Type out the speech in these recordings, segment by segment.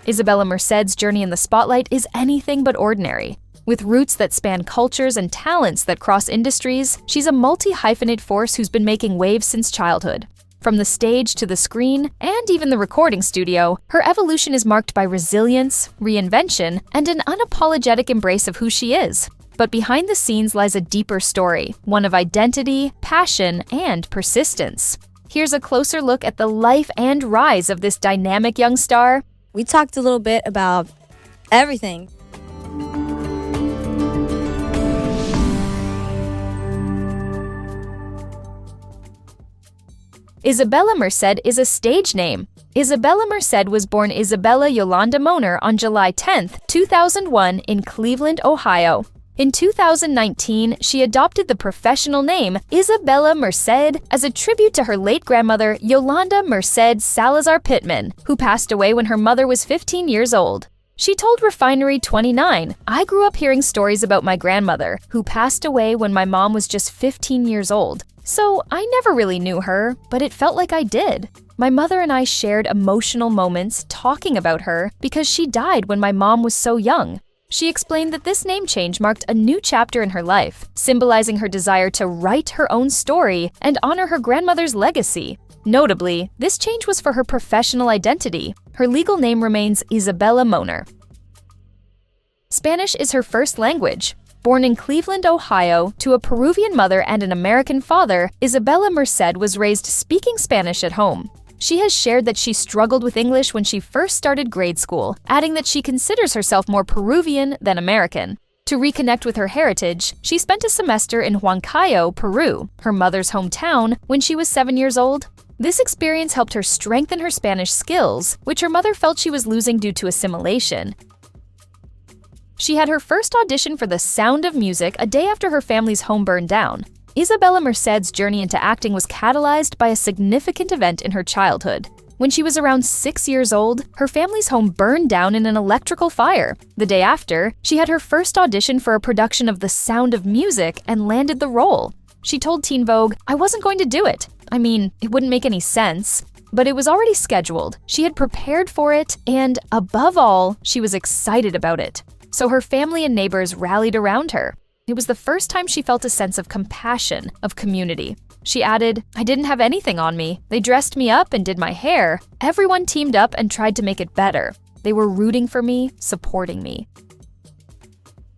Isabela Merced's journey in the spotlight is anything but ordinary. With roots that span cultures and talents that cross industries, she's a multi-hyphenate force who's been making waves since childhood. From the stage to the screen, and even the recording studio, her evolution is marked by resilience, reinvention, and an unapologetic embrace of who she is. But behind the scenes lies a deeper story, one of identity, passion, and persistence. Here's a closer look at the life and rise of this dynamic young star. We talked a little bit about everything. Isabela Merced is a stage name. Isabela Merced was born Isabella Yolanda Moner on July 10, 2001 in Cleveland, Ohio. In 2019, she adopted the professional name Isabela Merced as a tribute to her late grandmother Yolanda Merced Salazar Pittman, who passed away when her mother was 15 years old. She told Refinery 29, "I grew up hearing stories about my grandmother, who passed away when my mom was just 15 years old. So I never really knew her, but it felt like I did. My mother and I shared emotional moments talking about her because she died when my mom was so young." She explained that this name change marked a new chapter in her life, symbolizing her desire to write her own story and honor her grandmother's legacy. Notably, this change was for her professional identity. Her legal name remains Isabela Moner. Spanish is her first language. Born in Cleveland, Ohio, to a Peruvian mother and an American father, Isabela Merced was raised speaking Spanish at home. She has shared that she struggled with English when she first started grade school, adding that she considers herself more Peruvian than American. To reconnect with her heritage, she spent a semester in Huancayo, Peru, her mother's hometown, when she was 7 years old. This experience helped her strengthen her Spanish skills, which her mother felt she was losing due to assimilation. She had her first audition for The Sound of Music a day after her family's home burned down. Isabela Merced's journey into acting was catalyzed by a significant event in her childhood. When she was around 6 years old, her family's home burned down in an electrical fire. The day after, she had her first audition for a production of The Sound of Music and landed the role. She told Teen Vogue, "I wasn't going to do it. I mean, it wouldn't make any sense. But it was already scheduled, she had prepared for it, and above all, she was excited about it." So her family and neighbors rallied around her. It was the first time she felt a sense of compassion, of community. She added, "I didn't have anything on me. They dressed me up and did my hair. Everyone teamed up and tried to make it better. They were rooting for me, supporting me."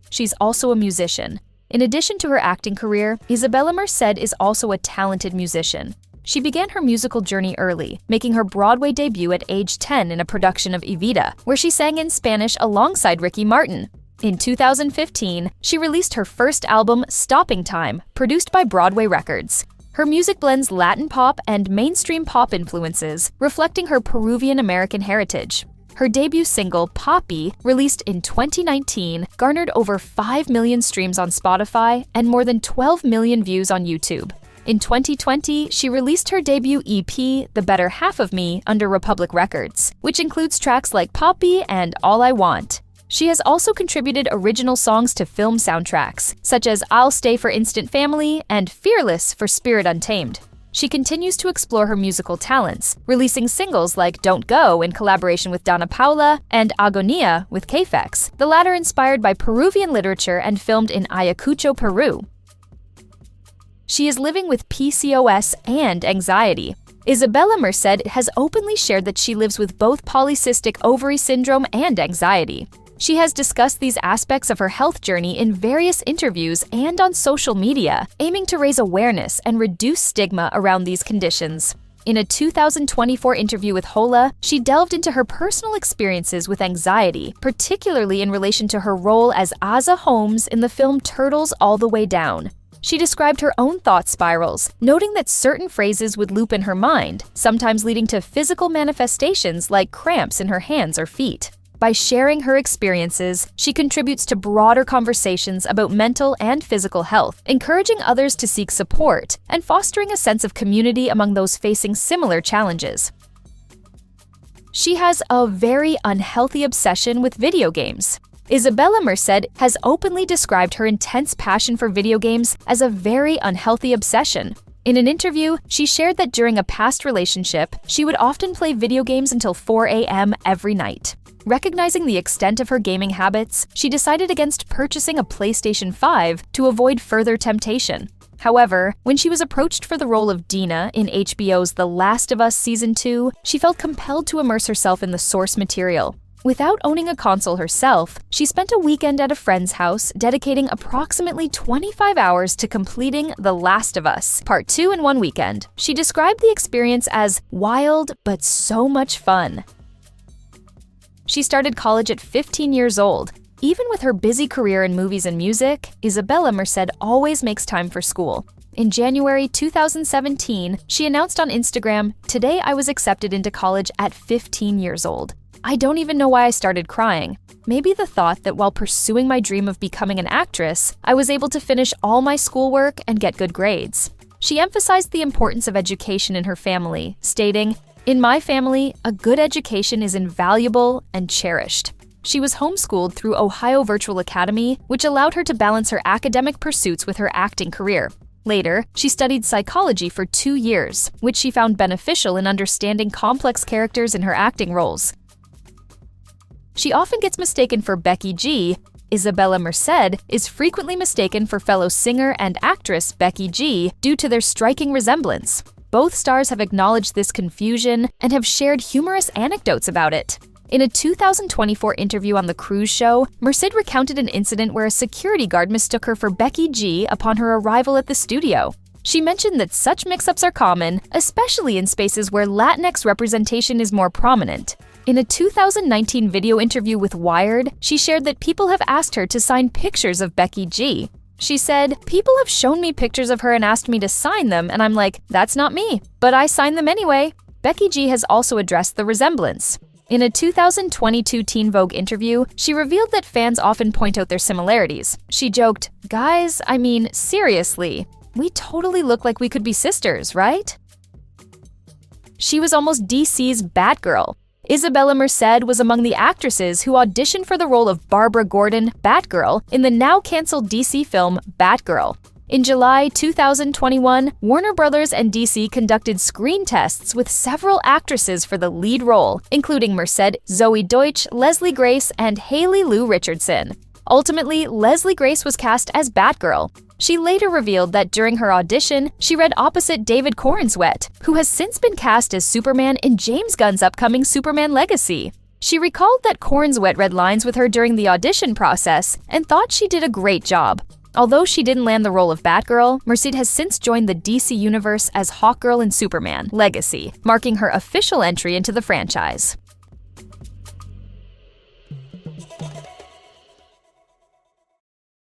She's also a musician. In addition to her acting career, Isabela Merced is also a talented musician. She began her musical journey early, making her Broadway debut at age 10 in a production of Evita, where she sang in Spanish alongside Ricky Martin. In 2015, she released her first album, Stopping Time, produced by Broadway Records. Her music blends Latin pop and mainstream pop influences, reflecting her Peruvian-American heritage. Her debut single, Poppy, released in 2019, garnered over 5 million streams on Spotify and more than 12 million views on YouTube. In 2020, she released her debut EP, The Better Half of Me, under Republic Records, which includes tracks like Poppy and All I Want. She has also contributed original songs to film soundtracks, such as I'll Stay for Instant Family and Fearless for Spirit Untamed. She continues to explore her musical talents, releasing singles like Don't Go in collaboration with Dana Paula and Agonia with K-Fex, the latter inspired by Peruvian literature and filmed in Ayacucho, Peru. She is living with PCOS and anxiety. Isabela Merced has openly shared that she lives with both polycystic ovary syndrome and anxiety. She has discussed these aspects of her health journey in various interviews and on social media, aiming to raise awareness and reduce stigma around these conditions. In a 2024 interview with Hola, she delved into her personal experiences with anxiety, particularly in relation to her role as Aza Holmes in the film Turtles All the Way Down. She described her own thought spirals, noting that certain phrases would loop in her mind, sometimes leading to physical manifestations like cramps in her hands or feet. By sharing her experiences, she contributes to broader conversations about mental and physical health, encouraging others to seek support and fostering a sense of community among those facing similar challenges. She has a very unhealthy obsession with video games. Isabela Merced has openly described her intense passion for video games as a very unhealthy obsession. In an interview, she shared that during a past relationship, she would often play video games until 4 a.m. every night. Recognizing the extent of her gaming habits, she decided against purchasing a PlayStation 5 to avoid further temptation. However, when she was approached for the role of Dina in HBO's The Last of Us Season 2, she felt compelled to immerse herself in the source material. Without owning a console herself, she spent a weekend at a friend's house dedicating approximately 25 hours to completing The Last of Us, Part 2 in one weekend. She described the experience as wild but so much fun. She started college at 15 years old. Even with her busy career in movies and music, Isabela Merced always makes time for school. In January 2017, she announced on Instagram, "Today I was accepted into college at 15 years old. I don't even know why I started crying. Maybe the thought that while pursuing my dream of becoming an actress, I was able to finish all my schoolwork and get good grades." She emphasized the importance of education in her family, stating, "In my family, a good education is invaluable and cherished." She was homeschooled through Ohio Virtual Academy, which allowed her to balance her academic pursuits with her acting career. Later, she studied psychology for 2 years, which she found beneficial in understanding complex characters in her acting roles. She often gets mistaken for Becky G. Isabela Merced is frequently mistaken for fellow singer and actress Becky G due to their striking resemblance. Both stars have acknowledged this confusion and have shared humorous anecdotes about it. In a 2024 interview on The Cruise Show, Merced recounted an incident where a security guard mistook her for Becky G upon her arrival at the studio. She mentioned that such mix-ups are common, especially in spaces where Latinx representation is more prominent. In a 2019 video interview with Wired, she shared that people have asked her to sign pictures of Becky G. She said, "People have shown me pictures of her and asked me to sign them, and I'm like, that's not me, but I signed them anyway." Becky G has also addressed the resemblance. In a 2022 Teen Vogue interview, she revealed that fans often point out their similarities. She joked, "Guys, I mean, seriously, we totally look like we could be sisters, right?" She was almost DC's Batgirl. Isabela Merced was among the actresses who auditioned for the role of Barbara Gordon, Batgirl, in the now-canceled DC film Batgirl. In July 2021, Warner Bros. And DC conducted screen tests with several actresses for the lead role, including Merced, Zoe Deutsch, Leslie Grace, and Haley Lou Richardson. Ultimately, Leslie Grace was cast as Batgirl. She later revealed that during her audition, she read opposite David Corenswet, who has since been cast as Superman in James Gunn's upcoming Superman Legacy. She recalled that Corenswet read lines with her during the audition process and thought she did a great job. Although she didn't land the role of Batgirl, Merced has since joined the DC Universe as Hawkgirl in Superman Legacy, marking her official entry into the franchise.